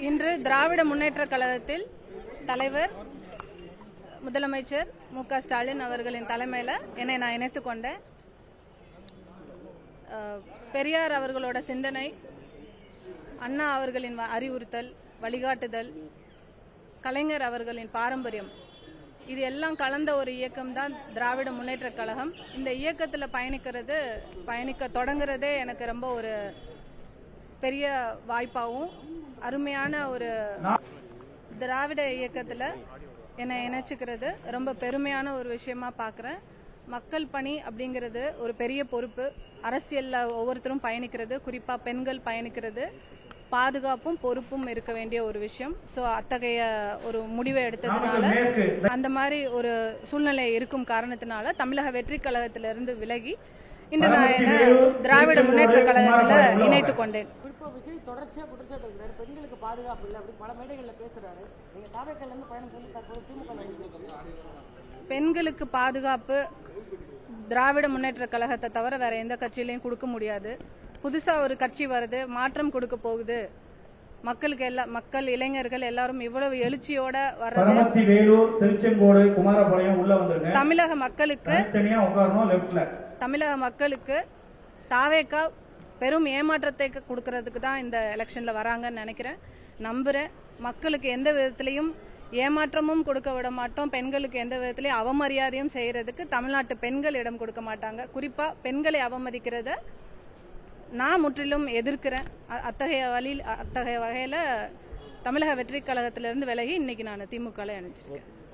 இன்று திராவிட முன்னேற்ற கழகத்தில் தலைவர் முதலமைச்சர் மு.க. ஸ்டாலின் அவர்களின் தலைமையில் என்னை நான் இணைத்துக் கொண்டேன். பெரியார் அவர்களோட சிந்தனை, அண்ணா அவர்களின் அறிவுறுத்தல், வழிகாட்டுதல், கலைஞர் அவர்களின் பாரம்பரியம், இது எல்லாம் கலந்த ஒரு இயக்கம் தான் திராவிட முன்னேற்ற கழகம். இந்த இயக்கத்தில் பயணிக்க தொடங்குறதே எனக்கு ரொம்ப ஒரு பெரிய வாய்ப்பாகவும் அருமையான ஒரு திராவிட இயக்கத்தில் என்னை இணைச்சிக்கிறது ரொம்ப பெருமையான ஒரு விஷயமா பார்க்குறேன். மக்கள் பணி அப்படிங்கிறது ஒரு பெரிய பொறுப்பு. அரசியலில் ஒவ்வொருத்தரும் பயணிக்கிறது, குறிப்பாக பெண்கள் பயணிக்கிறது பாதுகாப்பும் பொறுப்பும் இருக்க வேண்டிய ஒரு விஷயம். ஸோ அத்தகைய ஒரு முடிவை எடுத்ததுனால, அந்த மாதிரி ஒரு சூழ்நிலை இருக்கும் காரணத்தினால தமிழக வெற்றி கழகத்திலிருந்து விலகி இன்று நான் என்ன திராவிட முன்னேற்ற கழகத்தில் இணைத்துக் கொண்டேன். தொடர்ச்சியா குற்றச்சாட்டு இருக்கிறாரு, பெண்களுக்கு பாதுகாப்பு இல்லை அப்படி பல மேடைகளில் பேசுறாரு. நீங்க தாவேக்கால இருந்து பயணம் செஞ்சு தற்போது திமுக பெண்களுக்கு பாதுகாப்பு திராவிட முன்னேற்ற கழகத்தை தவிர வேற எந்த கட்சியிலையும் கொடுக்க முடியாது. புதுசா ஒரு கட்சி வருது, மாற்றம் கொடுக்க போகுது, மக்கள் இளைஞர்கள் எல்லாரும் இவ்வளவு எழுச்சியோட வர்றது, தமிழக மக்களுக்கு தாவேக்கா பெரும் ஏமாற்றத்தை கொடுக்கறதுக்கு தான் இந்த எலெக்ஷன்ல வராங்கன்னு நினைக்கிறேன், நம்புறேன். மக்களுக்கு எந்த விதத்திலையும் ஏமாற்றமும் கொடுக்க விட மாட்டோம். பெண்களுக்கு எந்த விதத்திலையும் அவமரியாதையும் செய்யறதுக்கு தமிழ்நாட்டு பெண்கள் இடம் கொடுக்க மாட்டாங்க. குறிப்பா பெண்களை அவமதிக்கிறத நான் முற்றிலும் எதிர்க்கிறேன். அத்தகைய வகையில தமிழக வெற்றி கழகத்திலிருந்து விலகி இன்னைக்கு நான் திமுக இணைச்சிருக்கேன்.